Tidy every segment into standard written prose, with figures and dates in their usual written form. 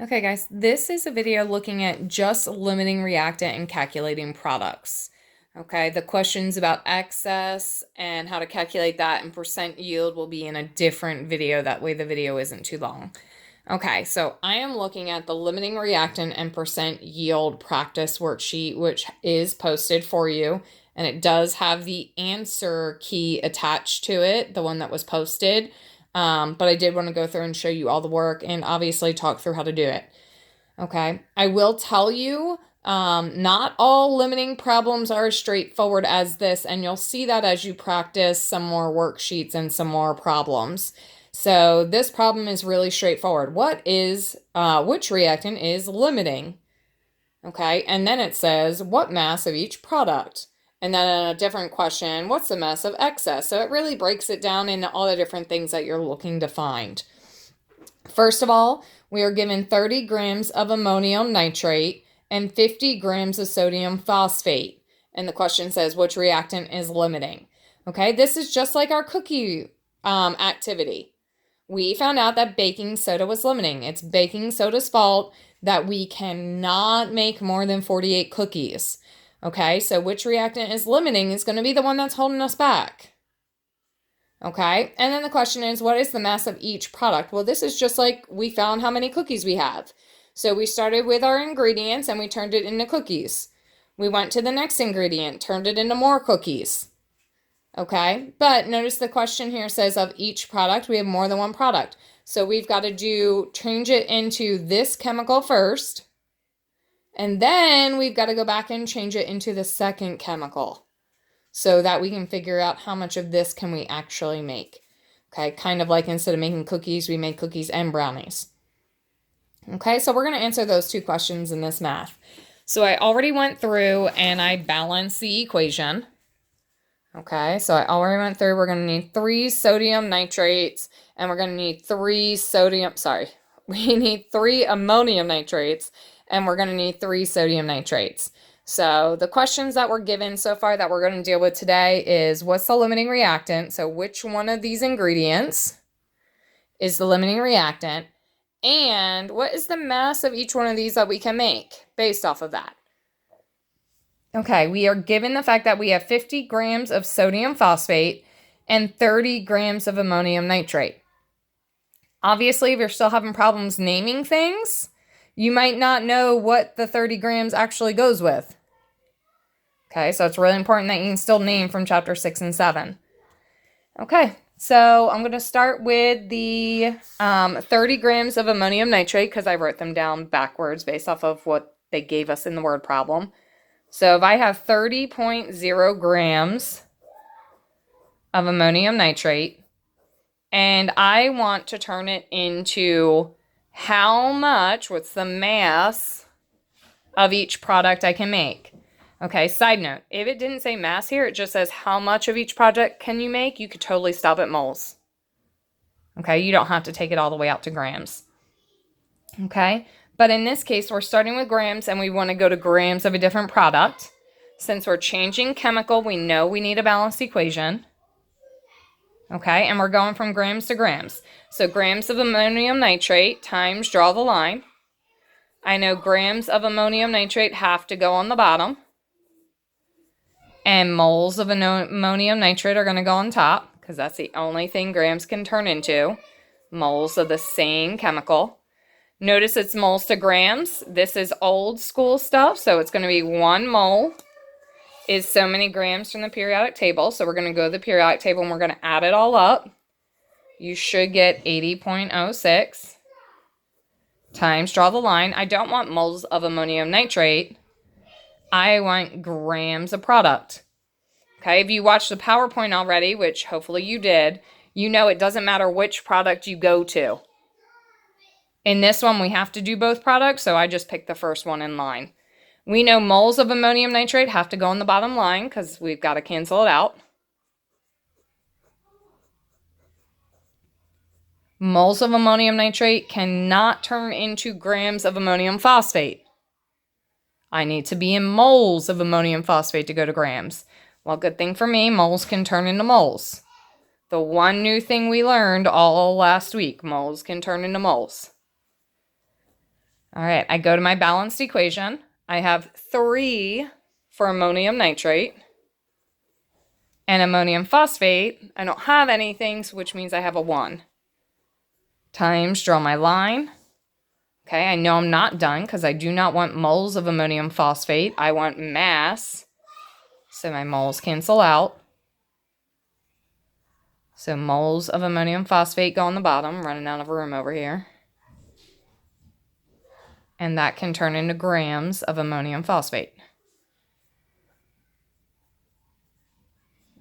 Okay, guys, this is a video looking at just limiting reactant and calculating products. Okay, the questions about excess and how to calculate that and percent yield will be in a different video. That way the video isn't too long. Okay, so I am looking at the limiting reactant and percent yield practice worksheet, which is posted for you. And it does have the answer key attached to it, the one that was posted. But I did want to go through and show you all the work and obviously talk through how to do it. Okay, I will tell you, not all limiting problems are as straightforward as this, and you'll see that as you practice some more worksheets and some more problems. So this problem is really straightforward. Which reactant is limiting? Okay, and then it says, what mass of each product? And then a different question, what's the mass of excess? So it really breaks it down into all the different things that you're looking to find. First of all, we are given 30 grams of ammonium nitrate and 50 grams of sodium phosphate. And the question says, which reactant is limiting? Okay, this is just like our cookie activity. We found out that baking soda was limiting. It's baking soda's fault that we cannot make more than 48 cookies. Okay, so which reactant is limiting is going to be the one that's holding us back. Okay, and then the question is, what is the mass of each product? Well, this is just like we found how many cookies we have. So we started with our ingredients and we turned it into cookies. We went to the next ingredient, turned it into more cookies. Okay, but notice the question here says of each product, we have more than one product. So we've got to change it into this chemical first. And then we've got to go back and change it into the second chemical, so that we can figure out how much of this can we actually make. Okay, kind of like instead of making cookies, we made cookies and brownies. Okay, so we're going to answer those two questions in this math. So I already went through and I balanced the equation. Okay, so I already went through, we're going to need 3 sodium nitrates and we're going to need 3 we need 3 ammonium nitrates and we're going to need 3 sodium nitrates. So the questions that we're given so far that we're going to deal with today is, what's the limiting reactant? So which one of these ingredients is the limiting reactant? And what is the mass of each one of these that we can make based off of that? Okay, we are given the fact that we have 50 grams of sodium phosphate and 30 grams of ammonium nitrate. Obviously, if you're still having problems naming things, you might not know what the 30 grams actually goes with. Okay, so it's really important that you can still name from chapter 6 and 7. Okay, so I'm going to start with the 30 grams of ammonium nitrate because I wrote them down backwards based off of what they gave us in the word problem. So if I have 30.0 grams of ammonium nitrate and I want to turn it into what's the mass of each product I can make? Okay, side note, if it didn't say mass here, it just says how much of each product can you make, you could totally stop at moles. Okay, you don't have to take it all the way out to grams. Okay, but in this case, we're starting with grams and we want to go to grams of a different product. Since we're changing chemical, we know we need a balanced equation. Okay, and we're going from grams to grams. So grams of ammonium nitrate times, draw the line. I know grams of ammonium nitrate have to go on the bottom. And moles of ammonium nitrate are going to go on top because that's the only thing grams can turn into. Moles of the same chemical. Notice it's moles to grams. This is old school stuff, so it's going to be 1 mole is so many grams from the periodic table. So we're going to go to the periodic table and we're going to add it all up. You should get 80.06 times, draw the line. I don't want moles of ammonium nitrate. I want grams of product. Okay, if you watched the PowerPoint already, which hopefully you did, you know it doesn't matter which product you go to. In this one, we have to do both products, so I just picked the first one in line. We know moles of ammonium nitrate have to go on the bottom line because we've got to cancel it out. Moles of ammonium nitrate cannot turn into grams of ammonium phosphate. I need to be in moles of ammonium phosphate to go to grams. Well, good thing for me, moles can turn into moles. The one new thing we learned all last week, moles can turn into moles. All right, I go to my balanced equation. I have 3 for ammonium nitrate and ammonium phosphate. I don't have anything, which means I have a 1. Times, draw my line. Okay, I know I'm not done because I do not want moles of ammonium phosphate. I want mass. So my moles cancel out. So moles of ammonium phosphate go on the bottom, running out of room over here. And that can turn into grams of ammonium phosphate.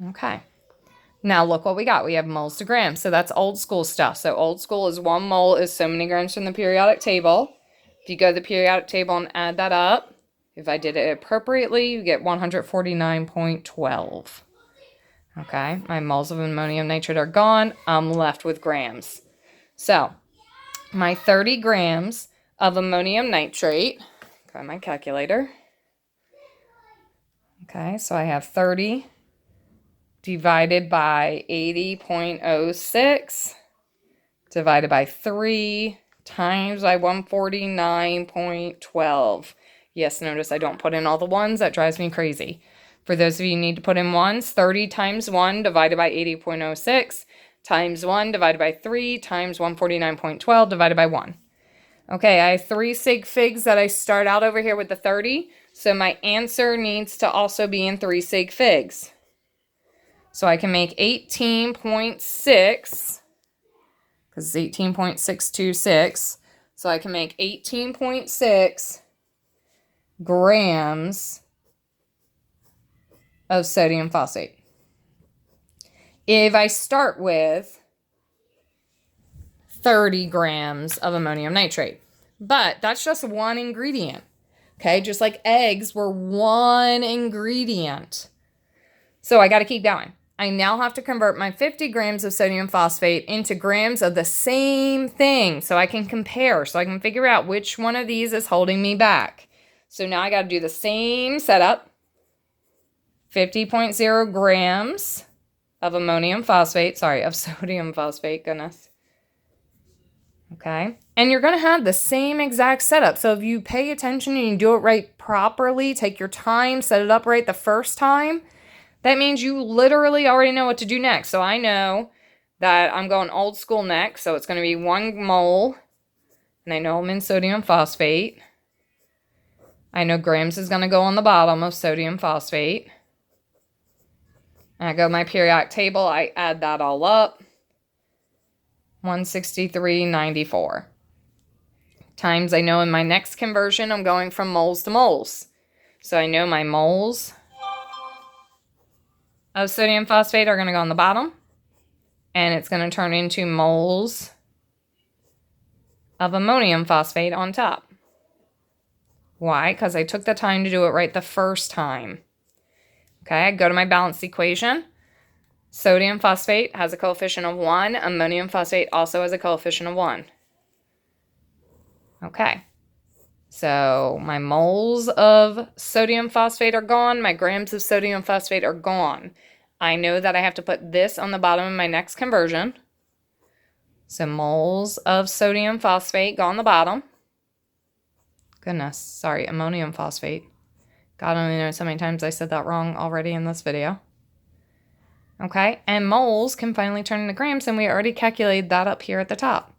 Okay. Now look what we got. We have moles to grams. So that's old school stuff. So old school is 1 mole is so many grams from the periodic table. If you go to the periodic table and add that up, if I did it appropriately, you get 149.12. Okay, my moles of ammonium nitrate are gone. I'm left with grams. So my 30 grams of ammonium nitrate, got my calculator. Okay, so I have 30 divided by 80.06 divided by 3 times by 149.12. Yes, notice I don't put in all the ones. That drives me crazy. For those of you who need to put in ones, 30 times 1 divided by 80.06 times 1 divided by 3 times 149.12 divided by 1. Okay, I have 3 sig figs that I start out over here with the 30. So my answer needs to also be in 3 sig figs. So I can make 18.6, because it's 18.626. So I can make 18.6 grams of sodium phosphate. If I start with 30 grams of ammonium nitrate. But that's just one ingredient. Okay, just like eggs were one ingredient. So I got to keep going. I now have to convert my 50 grams of sodium phosphate into grams of the same thing so I can compare, so I can figure out which one of these is holding me back. So now I got to do the same setup. 50.0 grams of ammonium phosphate, of sodium phosphate, goodness. Okay, and you're going to have the same exact setup. So if you pay attention and you do it right properly, take your time, set it up right the first time, that means you literally already know what to do next. So I know that I'm going old school next. So it's going to be 1 mole. And I know I'm in sodium phosphate. I know grams is going to go on the bottom of sodium phosphate. And I go to my periodic table. I add that all up. 163.94. Times I know in my next conversion, I'm going from moles to moles. So I know my moles of sodium phosphate are going to go on the bottom, and it's going to turn into moles of ammonium phosphate on top. Why? Because I took the time to do it right the first time. Okay, I go to my balanced equation. Sodium phosphate has a coefficient of 1. Ammonium phosphate also has a coefficient of 1. Okay. So my moles of sodium phosphate are gone. My grams of sodium phosphate are gone. I know that I have to put this on the bottom of my next conversion. So moles of sodium phosphate go on the bottom. Goodness, sorry, ammonium phosphate. God only knows how many times I said that wrong already in this video. Okay, and moles can finally turn into grams, and we already calculated that up here at the top.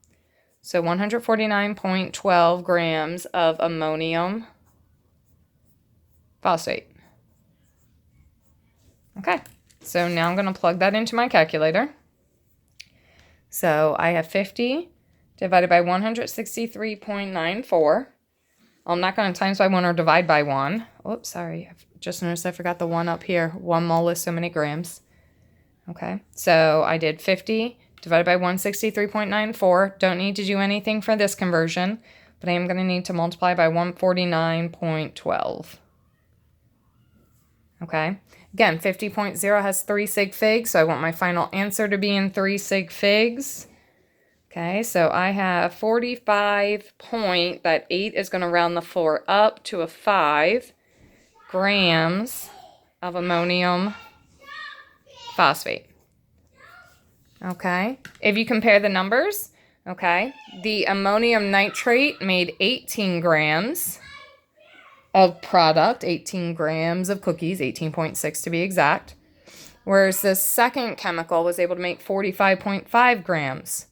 So 149.12 grams of ammonium phosphate. Okay, so now I'm going to plug that into my calculator. So I have 50 divided by 163.94. I'm not going to times by 1 or divide by 1. Oops, sorry. I've just noticed I forgot the 1 up here. 1 mole is so many grams. Okay, so I did 50 divided by 163.94. Don't need to do anything for this conversion, but I am going to need to multiply by 149.12. Okay, again, 50.0 has 3 sig figs, so I want my final answer to be in 3 sig figs. Okay, so I have 45 point, that 8 is going to round the 4 up to a 5 grams of ammonium phosphate. Okay, if you compare the numbers, Okay, the ammonium nitrate made 18 grams of product, 18 grams of cookies, 18.6 to be exact. Whereas this second chemical was able to make 45.5 grams.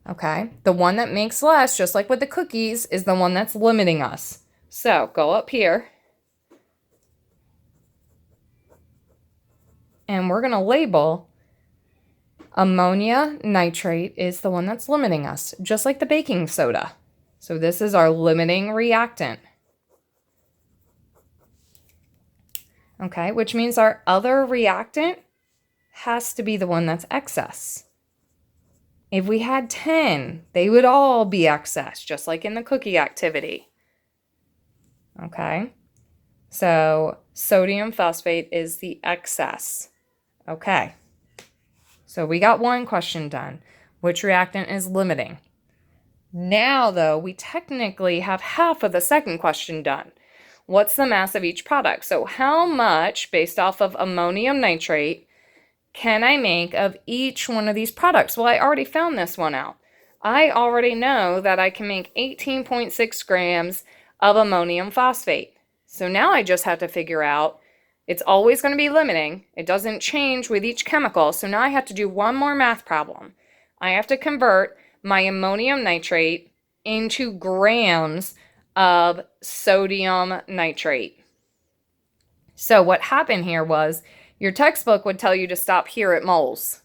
Okay, the one that makes less, just like with the cookies, is the one that's limiting us. So go up here. And we're going to label ammonia nitrate is the one that's limiting us, just like the baking soda. So this is our limiting reactant. Okay, which means our other reactant has to be the one that's excess. If we had 10, they would all be excess, just like in the cookie activity. Okay, so sodium phosphate is the excess. Okay, so we got one question done. Which reactant is limiting? Now, though, we technically have half of the second question done. What's the mass of each product? So how much, based off of ammonium nitrate, can I make of each one of these products? Well, I already found this one out. I already know that I can make 18.6 grams of ammonium phosphate. So now I just have to figure out, it's always going to be limiting. It doesn't change with each chemical. So now I have to do one more math problem. I have to convert my ammonium nitrate into grams of sodium nitrate. So what happened here was, your textbook would tell you to stop here at moles.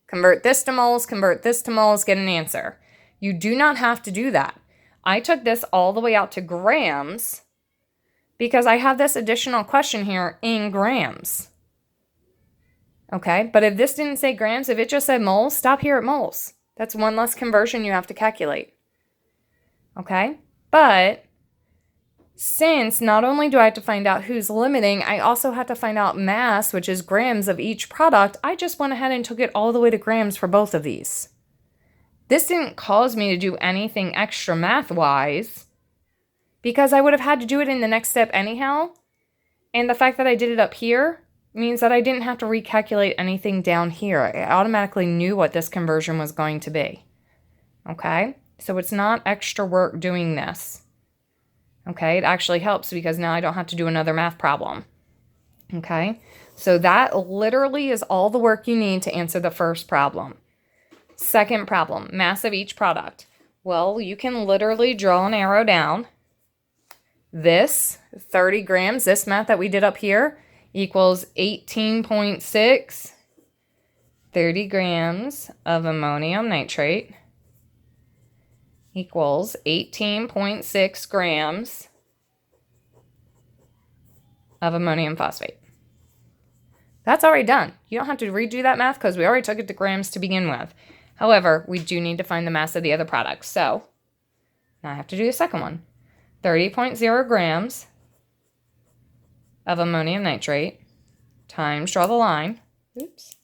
Convert this to moles, convert this to moles, get an answer. You do not have to do that. I took this all the way out to grams because I have this additional question here in grams. Okay, but if this didn't say grams, if it just said moles, stop here at moles. That's one less conversion you have to calculate. Okay, but since not only do I have to find out who's limiting, I also have to find out mass, which is grams of each product. I just went ahead and took it all the way to grams for both of these. This didn't cause me to do anything extra math-wise because I would have had to do it in the next step anyhow. And the fact that I did it up here means that I didn't have to recalculate anything down here. I automatically knew what this conversion was going to be. Okay? So it's not extra work doing this. Okay, it actually helps because now I don't have to do another math problem. Okay, so that literally is all the work you need to answer the first problem. Second problem, mass of each product. Well, you can literally draw an arrow down. This 30 grams, this math that we did up here, equals 18.6, 30 grams of ammonium nitrate equals 18.6 grams of ammonium phosphate. That's already done. You don't have to redo that math because we already took it to grams to begin with. However, we do need to find the mass of the other products. So now I have to do the second one. 30.0 grams of ammonium nitrate times, draw the line. Oops.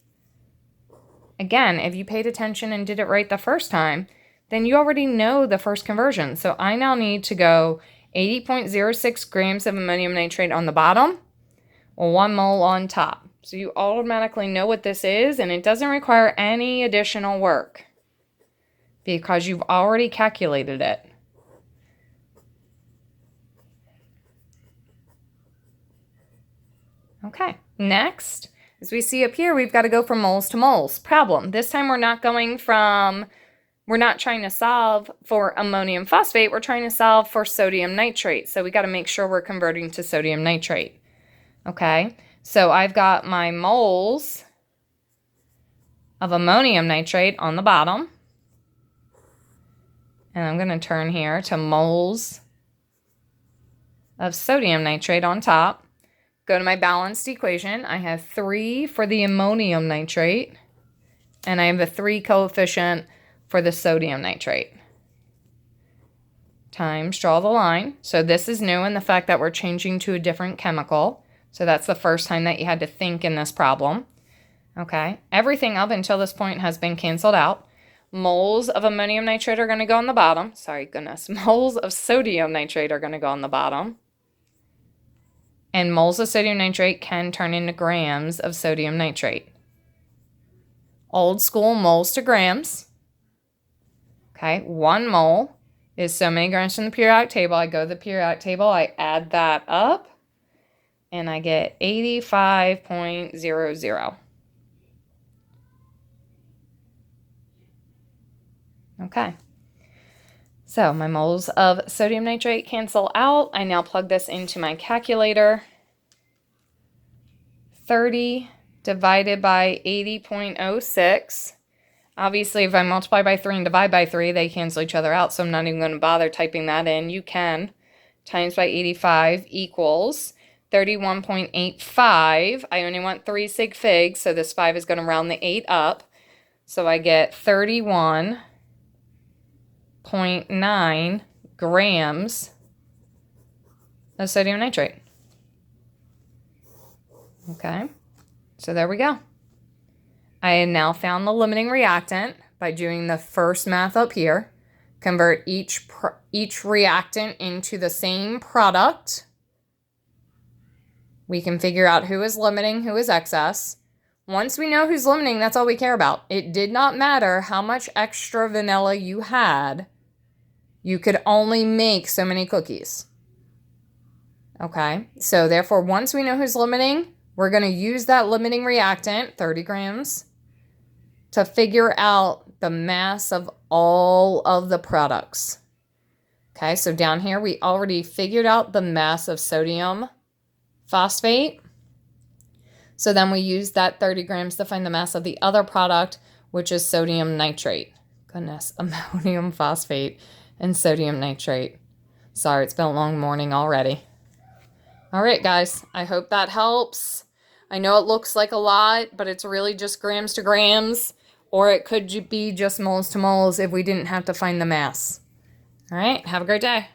Again, if you paid attention and did it right the first time, then you already know the first conversion. So I now need to go 80.06 grams of ammonium nitrate on the bottom or 1 mole on top. So you automatically know what this is, and it doesn't require any additional work because you've already calculated it. Okay, next, as we see up here, we've got to go from moles to moles. Problem, this time we're not trying to solve for ammonium phosphate, we're trying to solve for sodium nitrate. So we got to make sure we're converting to sodium nitrate. Okay, so I've got my moles of ammonium nitrate on the bottom. And I'm going to turn here to moles of sodium nitrate on top. Go to my balanced equation. I have 3 for the ammonium nitrate, and I have a 3 coefficient for the sodium nitrate. Times, draw the line. So this is new in the fact that we're changing to a different chemical. So that's the first time that you had to think in this problem. Okay, everything up until this point has been canceled out. Moles of ammonium nitrate are going to go on the bottom. Sorry, goodness. Moles of sodium nitrate are going to go on the bottom. And moles of sodium nitrate can turn into grams of sodium nitrate. Old school moles to grams. Okay, 1 mole is so many grams from the periodic table. I go to the periodic table, I add that up, and I get 85.00. Okay. So my moles of sodium nitrate cancel out. I now plug this into my calculator. 30 divided by 80.06. Obviously, if I multiply by 3 and divide by 3, they cancel each other out, so I'm not even going to bother typing that in. You can. Times by 85 equals 31.85. I only want 3 sig figs, so this 5 is going to round the 8 up. So I get 31.9 grams of sodium nitrate. Okay, so there we go. I have now found the limiting reactant by doing the first math up here. Convert each reactant into the same product. We can figure out who is limiting, who is excess. Once we know who's limiting, that's all we care about. It did not matter how much extra vanilla you had. You could only make so many cookies. Okay, so therefore, once we know who's limiting, we're going to use that limiting reactant, 30 grams, to figure out the mass of all of the products. Okay, so down here, we already figured out the mass of sodium phosphate. So then we use that 30 grams to find the mass of the other product, which is sodium nitrate. Goodness, ammonium phosphate and sodium nitrate. Sorry, it's been a long morning already. All right, guys, I hope that helps. I know it looks like a lot, but it's really just grams to grams, or it could be just moles to moles if we didn't have to find the mass. All right, have a great day.